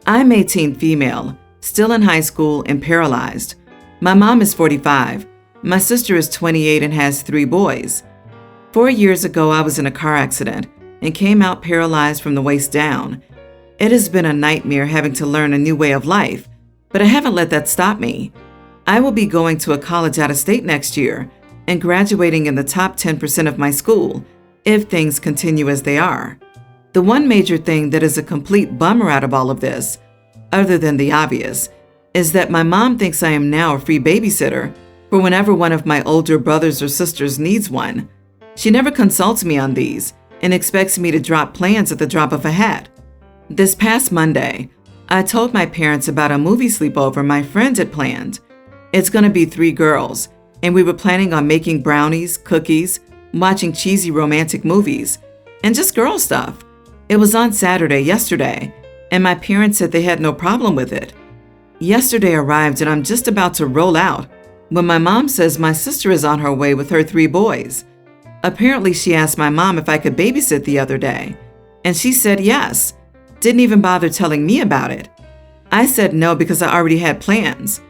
I'm 18 female, still in high school and paralyzed. My mom is 45. My sister is 28 and has 3 boys. 4 years ago, I was in a car accident and came out paralyzed from the waist down. It has been a nightmare having to learn a new way of life, but I haven't let that stop me. I will be going to a college out of state next year and graduating in the top 10% of my school if things continue as they are. The one major thing that is a complete bummer out of all of this, other than the obvious, is that my mom thinks I am now a free babysitter for whenever one of my older brothers or sisters needs one. She never consults me on these and expects me to drop plans at the drop of a hat. This past Monday, I told my parents about a movie sleepover my friend had planned. It's going to be 3 girls, and we were planning on making brownies, cookies, watching cheesy romantic movies, and just girl stuff. It was on Saturday, yesterday, and my parents said they had no problem with it. Yesterday arrived and I'm just about to roll out when my mom says my sister is on her way with her 3 boys. Apparently she asked my mom if I could babysit the other day, and she said yes. Didn't even bother telling me about it. I said no because I already had plans.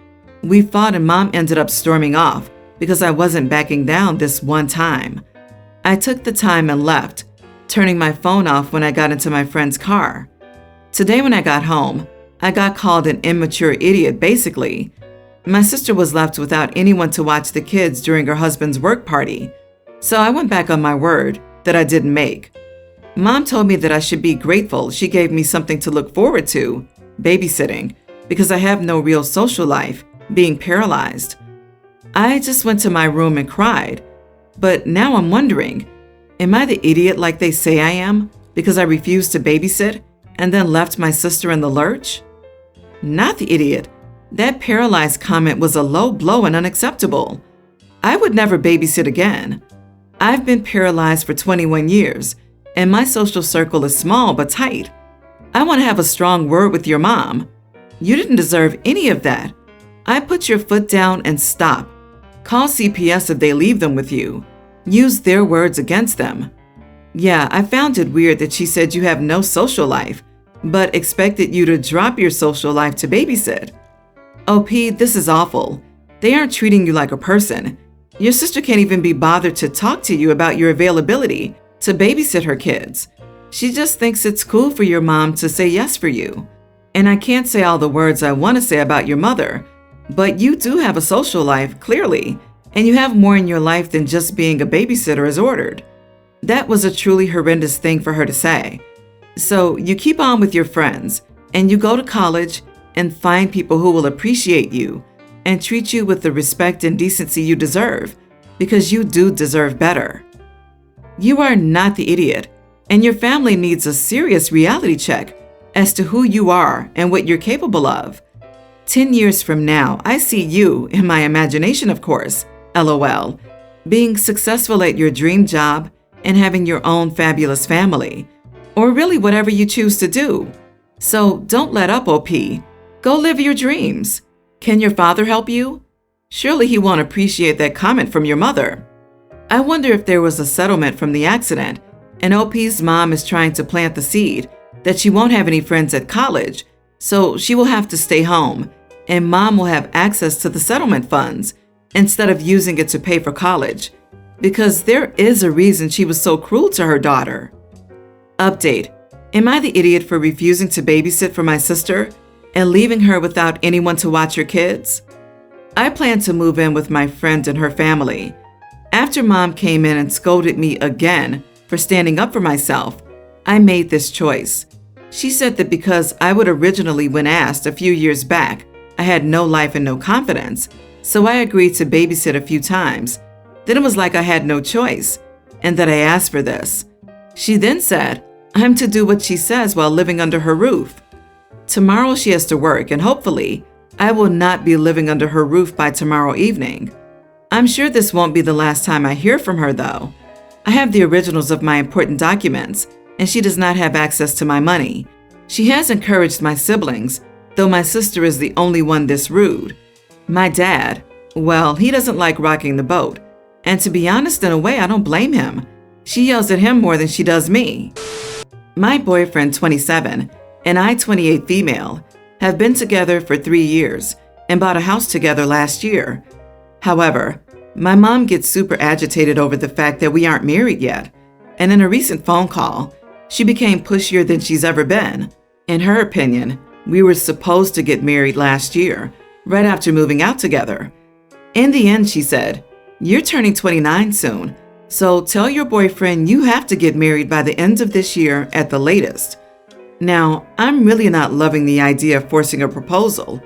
We fought and mom ended up storming off because I wasn't backing down this one time. I took the time and left, turning my phone off when I got into my friend's car. Today when I got home, I got called an immature idiot basically. My sister was left without anyone to watch the kids during her husband's work party, so I went back on my word that I didn't make. Mom told me that I should be grateful she gave me something to look forward to, babysitting, because I have no real social life, being paralyzed. I just went to my room and cried, but now I'm wondering, am I the idiot like they say I am because I refused to babysit and then left my sister in the lurch? Not the idiot. That paralyzed comment was a low blow and unacceptable. I would never babysit again. I've been paralyzed for 21 years, and my social circle is small but tight. I want to have a strong word with your mom. You didn't deserve any of that. I put your foot down and stop. Call CPS if they leave them with you. Use their words against them. Yeah, I found it weird that she said you have no social life, but expected you to drop your social life to babysit. OP, this is awful. They aren't treating you like a person. Your sister can't even be bothered to talk to you about your availability to babysit her kids. She just thinks it's cool for your mom to say yes for you. And I can't say all the words I want to say about your mother, but you do have a social life, clearly, and you have more in your life than just being a babysitter as ordered. That was a truly horrendous thing for her to say. So you keep on with your friends, and you go to college and find people who will appreciate you and treat you with the respect and decency you deserve, because you do deserve better. You are not the idiot, and your family needs a serious reality check as to who you are and what you're capable of. 10 years from now, I see you, in my imagination of course, LOL, being successful at your dream job and having your own fabulous family, or really whatever you choose to do. So don't let up, OP. Go live your dreams. Can your father help you? Surely he won't appreciate that comment from your mother. I wonder if there was a settlement from the accident, and OP's mom is trying to plant the seed that she won't have any friends at college, so she will have to stay home, and mom will have access to the settlement funds instead of using it to pay for college, because there is a reason she was so cruel to her daughter. Update: am I the idiot for refusing to babysit for my sister and leaving her without anyone to watch her kids? I plan to move in with my friend and her family. After mom came in and scolded me again for standing up for myself, I made this choice. She said that because I would originally, when asked a few years back, I had no life and no confidence, so I agreed to babysit a few times. Then it was like I had no choice, and that I asked for this. She then said, I'm to do what she says while living under her roof. Tomorrow she has to work, and hopefully, I will not be living under her roof by tomorrow evening. I'm sure this won't be the last time I hear from her, though. I have the originals of my important documents, and she does not have access to my money. She has encouraged my siblings, though my sister is the only one this rude. My dad, well, he doesn't like rocking the boat, and to be honest, in a way, I don't blame him. She yells at him more than she does me. My boyfriend, 27, and I, 28 female, have been together for 3 years and bought a house together last year. However, my mom gets super agitated over the fact that we aren't married yet, and in a recent phone call, she became pushier than she's ever been. In her opinion, we were supposed to get married last year, right after moving out together. In the end, she said, "You're turning 29 soon, so tell your boyfriend you have to get married by the end of this year at the latest." Now, I'm really not loving the idea of forcing a proposal.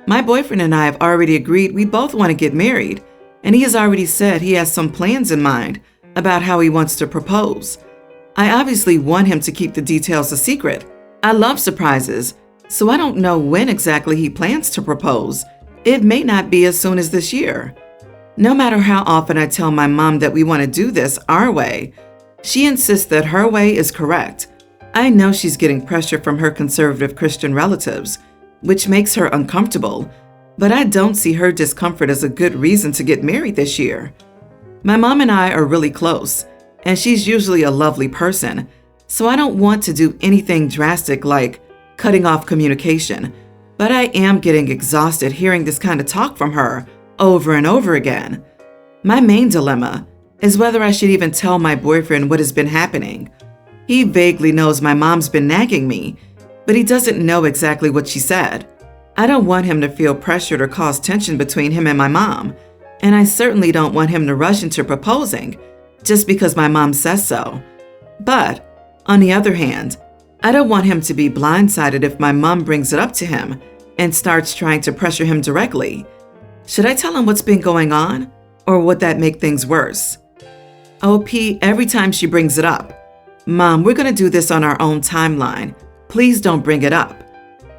My boyfriend and I have already agreed we both want to get married, and he has already said he has some plans in mind about how he wants to propose. I obviously want him to keep the details a secret. I love surprises, so I don't know when exactly he plans to propose. It may not be as soon as this year. No matter how often I tell my mom that we want to do this our way, she insists that her way is correct. I know she's getting pressure from her conservative Christian relatives, which makes her uncomfortable, but I don't see her discomfort as a good reason to get married this year. My mom and I are really close, and she's usually a lovely person, so I don't want to do anything drastic like cutting off communication, but I am getting exhausted hearing this kind of talk from her over and over again. My main dilemma is whether I should even tell my boyfriend what has been happening. He vaguely knows my mom's been nagging me, but he doesn't know exactly what she said. I don't want him to feel pressured or cause tension between him and my mom, and I certainly don't want him to rush into proposing just because my mom says so. But, on the other hand, I don't want him to be blindsided if my mom brings it up to him and starts trying to pressure him directly. Should I tell him what's been going on, or would that make things worse? OP, every time she brings it up, "Mom, we're going to do this on our own timeline. Please don't bring it up."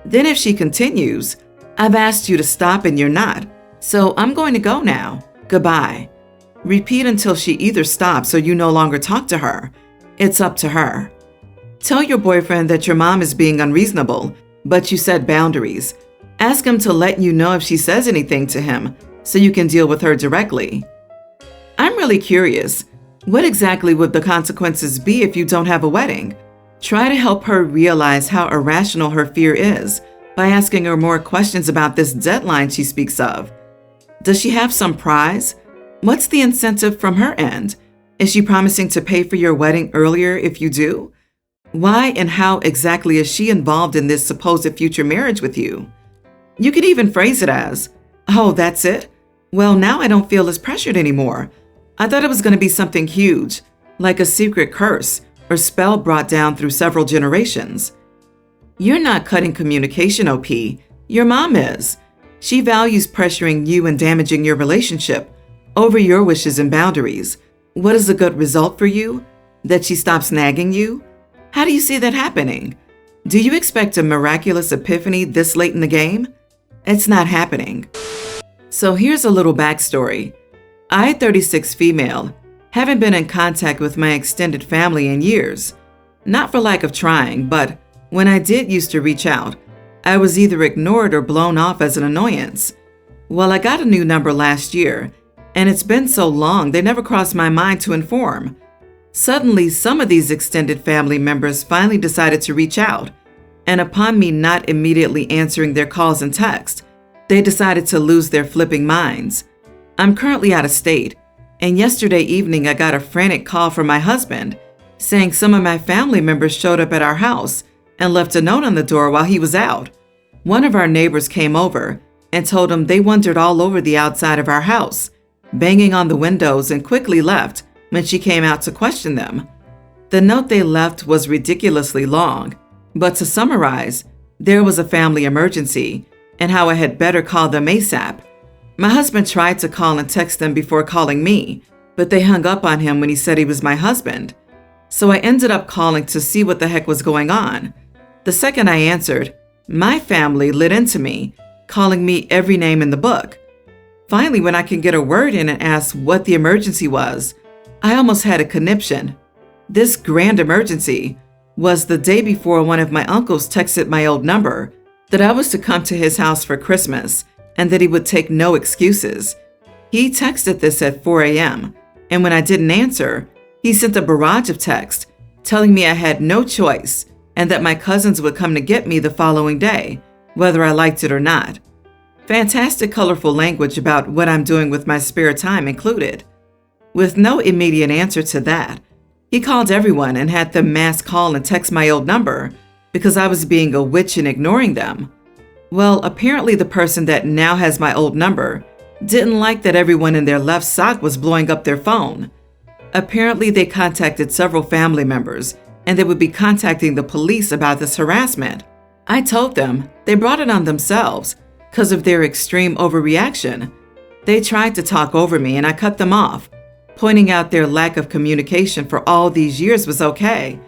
Then if she continues, "I've asked you to stop and you're not, so I'm going to go now. Goodbye." Repeat until she either stops or you no longer talk to her. It's up to her. Tell your boyfriend that your mom is being unreasonable, but you set boundaries. Ask him to let you know if she says anything to him so you can deal with her directly. I'm really curious. What exactly would the consequences be if you don't have a wedding? Try to help her realize how irrational her fear is by asking her more questions about this deadline she speaks of. Does she have some prize? What's the incentive from her end? Is she promising to pay for your wedding earlier if you do? Why and how exactly is she involved in this supposed future marriage with you? You could even phrase it as, "Oh, that's it? Well, now I don't feel as pressured anymore. I thought it was going to be something huge, like a secret curse or spell brought down through several generations." You're not cutting communication, OP. Your mom is. She values pressuring you and damaging your relationship over your wishes and boundaries. What is a good result for you? That she stops nagging you? How do you see that happening? Do you expect a miraculous epiphany this late in the game? It's not happening. So here's a little backstory. I, 36 female, haven't been in contact with my extended family in years. Not for lack of trying, but when I did used to reach out, I was either ignored or blown off as an annoyance. Well, I got a new number last year, and it's been so long they never crossed my mind to inform. Suddenly, some of these extended family members finally decided to reach out, and upon me not immediately answering their calls and texts, they decided to lose their flipping minds. I'm currently out of state, and yesterday evening I got a frantic call from my husband saying some of my family members showed up at our house and left a note on the door while he was out. One of our neighbors came over and told him they wandered all over the outside of our house, banging on the windows, and quickly left when she came out to question them. The note they left was ridiculously long, but to summarize, there was a family emergency and how I had better call them ASAP. My husband tried to call and text them before calling me, but they hung up on him when he said he was my husband. So I ended up calling to see what the heck was going on. The second I answered, my family lit into me, calling me every name in the book. Finally, when I could get a word in and ask what the emergency was, I almost had a conniption. This grand emergency was the day before one of my uncles texted my old number that I was to come to his house for Christmas and that he would take no excuses. He texted this at 4 a.m., and when I didn't answer, he sent a barrage of texts telling me I had no choice. and that my cousins would come to get me the following day, whether I liked it or not. Fantastic, colorful language about what I'm doing with my spare time included. With no immediate answer to that, he called everyone and had them mass call and text my old number because I was being a witch and ignoring them. Well, apparently the person that now has my old number didn't like that everyone in their left sock was blowing up their phone. Apparently they contacted several family members and they would be contacting the police about this harassment. I told them they brought it on themselves because of their extreme overreaction. They tried to talk over me and I cut them off, pointing out their lack of communication for all these years was okay,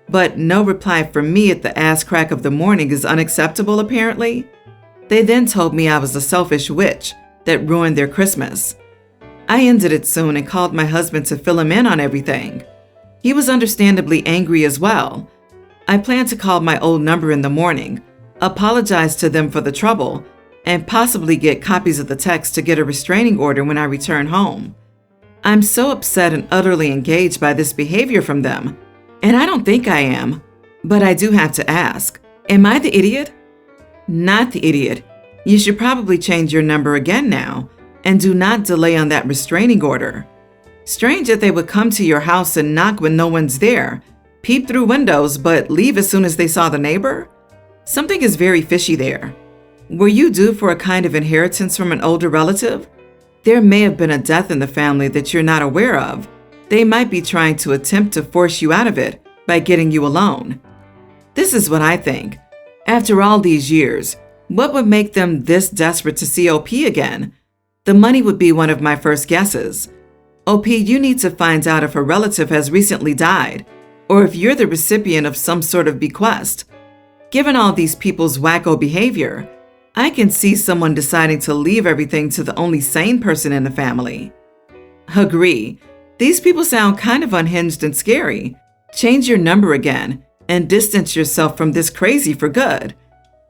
but no reply from me at the ass crack of the morning is unacceptable apparently. They then told me I was a selfish witch that ruined their Christmas. I ended it soon and called my husband to fill him in on everything. He was understandably angry as well. I plan to call my old number in the morning, apologize to them for the trouble, and possibly get copies of the text to get a restraining order when I return home. I'm so upset and utterly engaged by this behavior from them, and I don't think I am, but I do have to ask, am I the idiot? Not the idiot. You should probably change your number again now, and do not delay on that restraining order. Strange that they would come to your house and knock when no one's there, peep through windows, but leave as soon as they saw the neighbor? Something is very fishy there. Were you due for a kind of inheritance from an older relative? There may have been a death in the family that you're not aware of. They might be trying to attempt to force you out of it by getting you a loan. This is what I think. After all these years, what would make them this desperate to see OP again? The money would be one of my first guesses. OP, you need to find out if a relative has recently died, or if you're the recipient of some sort of bequest. Given all these people's wacko behavior, I can see someone deciding to leave everything to the only sane person in the family. Agree. These people sound kind of unhinged and scary. Change your number again and distance yourself from this crazy for good.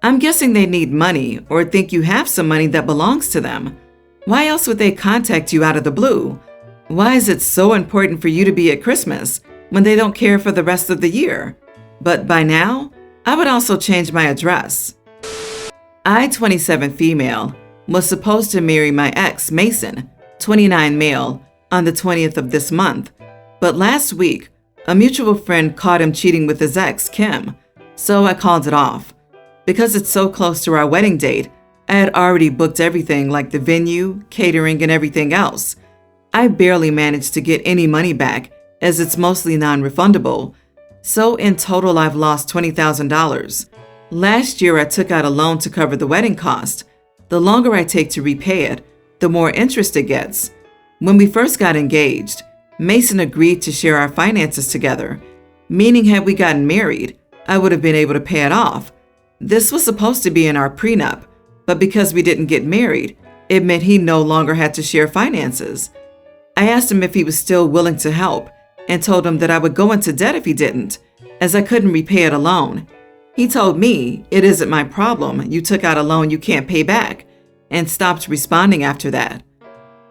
I'm guessing they need money or think you have some money that belongs to them. Why else would they contact you out of the blue? Why is it so important for you to be at Christmas when they don't care for the rest of the year? But by now, I would also change my address. I, 27 female, was supposed to marry my ex, Mason, 29 male, on the 20th of this month. But last week, a mutual friend caught him cheating with his ex, Kim, so I called it off. Because it's so close to our wedding date, I had already booked everything like the venue, catering, and everything else. I barely managed to get any money back as it's mostly non-refundable. So in total, I've lost $20,000. Last year, I took out a loan to cover the wedding cost. The longer I take to repay it, the more interest it gets. When we first got engaged, Mason agreed to share our finances together, meaning had we gotten married, I would have been able to pay it off. This was supposed to be in our prenup, but because we didn't get married, it meant he no longer had to share finances. I asked him if he was still willing to help and told him that I would go into debt if he didn't, as I couldn't repay it alone. He told me, "It isn't my problem. You took out a loan you can't pay back," and stopped responding after that.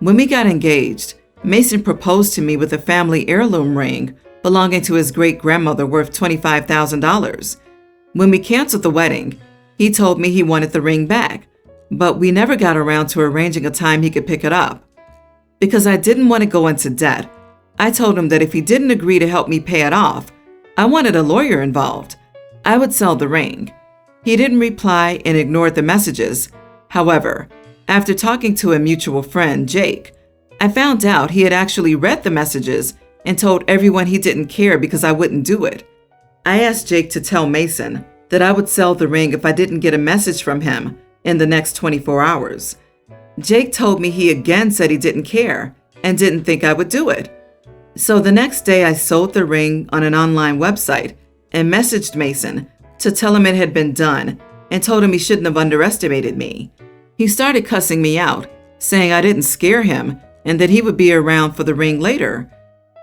When we got engaged, Mason proposed to me with a family heirloom ring belonging to his great-grandmother worth $25,000. When we canceled the wedding, he told me he wanted the ring back, but we never got around to arranging a time he could pick it up. Because I didn't want to go into debt, I told him that if he didn't agree to help me pay it off, I wanted a lawyer involved. I would sell the ring. He didn't reply and ignored the messages. However, after talking to a mutual friend, Jake, I found out he had actually read the messages and told everyone he didn't care because I wouldn't do it. I asked Jake to tell Mason that I would sell the ring if I didn't get a message from him in the next 24 hours. Jake told me he again said he didn't care and didn't think I would do it. So the next day I sold the ring on an online website and messaged Mason to tell him it had been done and told him he shouldn't have underestimated me. He started cussing me out, saying I didn't scare him and that he would be around for the ring later.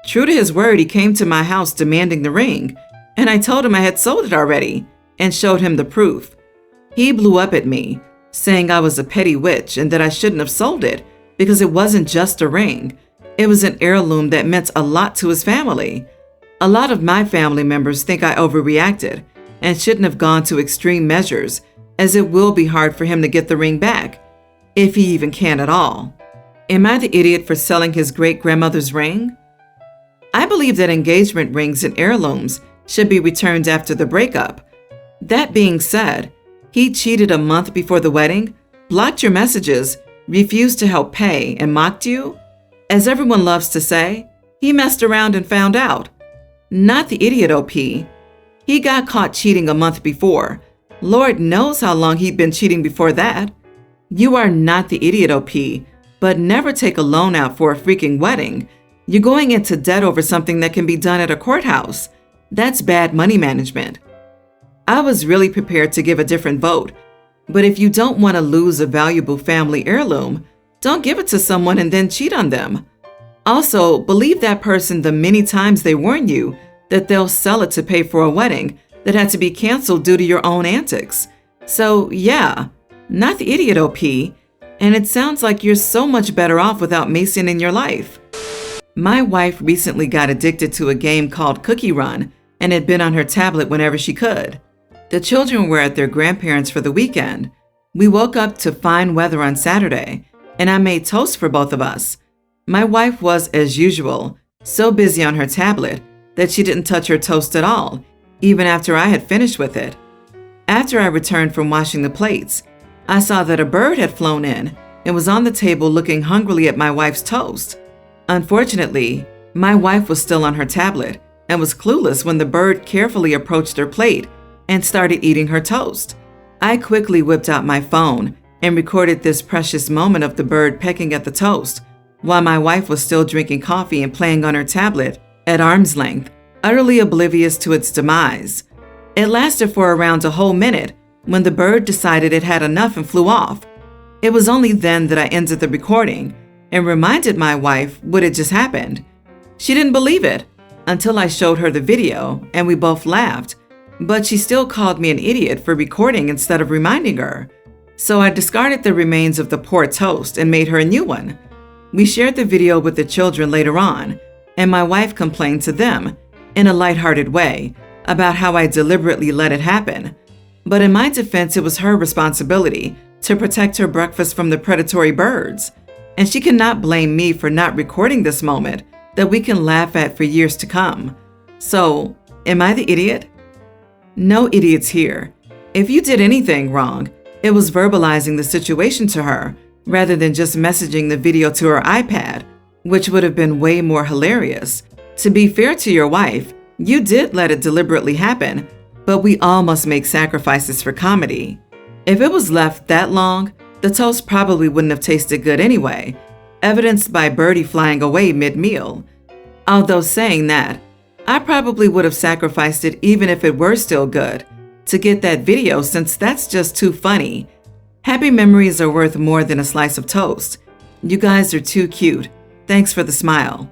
True to his word, he came to my house demanding the ring, and I told him I had sold it already and showed him the proof. He blew up at me, saying I was a petty witch and that I shouldn't have sold it because it wasn't just a ring. It was an heirloom that meant a lot to his family. A lot of my family members think I overreacted, and shouldn't have gone to extreme measures, as it will be hard for him to get the ring back, if he even can at all. Am I the idiot for selling his great-grandmother's ring? I believe that engagement rings and heirlooms should be returned after the breakup. That being said, he cheated a month before the wedding, blocked your messages, refused to help pay, and mocked you? As everyone loves to say, he messed around and found out. Not the idiot, OP. He got caught cheating a month before. Lord knows how long he'd been cheating before that. You are not the idiot, OP, but never take a loan out for a freaking wedding. You're going into debt over something that can be done at a courthouse. That's bad money management. I was really prepared to give a different vote, but if you don't want to lose a valuable family heirloom, don't give it to someone and then cheat on them. Also, believe that person the many times they warn you that they'll sell it to pay for a wedding that had to be canceled due to your own antics. So yeah, not the idiot, OP, and it sounds like you're so much better off without Mason in your life. My wife recently got addicted to a game called Cookie Run and had been on her tablet whenever she could. The children were at their grandparents' for the weekend. We woke up to fine weather on Saturday, and I made toast for both of us. My wife was, as usual, so busy on her tablet that she didn't touch her toast at all, even after I had finished with it. After I returned from washing the plates, I saw that a bird had flown in and was on the table looking hungrily at my wife's toast. Unfortunately, my wife was still on her tablet and was clueless when the bird carefully approached her plate and started eating her toast. I quickly whipped out my phone and recorded this precious moment of the bird pecking at the toast while my wife was still drinking coffee and playing on her tablet at arm's length, utterly oblivious to its demise. It lasted for around a whole minute when the bird decided it had enough and flew off. It was only then that I ended the recording and reminded my wife what had just happened. She didn't believe it until I showed her the video and we both laughed, but she still called me an idiot for recording instead of reminding her. So I discarded the remains of the poor toast and made her a new one. We shared the video with the children later on, and my wife complained to them, in a lighthearted way, about how I deliberately let it happen. But in my defense, it was her responsibility to protect her breakfast from the predatory birds, and she cannot blame me for not recording this moment that we can laugh at for years to come. So, am I the idiot? No idiots here. If you did anything wrong, it was verbalizing the situation to her rather than just messaging the video to her iPad, which would have been way more hilarious. To be fair to your wife, you did let it deliberately happen, but we all must make sacrifices for comedy. If it was left that long, the toast probably wouldn't have tasted good anyway, evidenced by Birdie flying away mid-meal. Although saying that, I probably would have sacrificed it even if it were still good, to get that video since that's just too funny. Happy memories are worth more than a slice of toast. You guys are too cute. Thanks for the smile.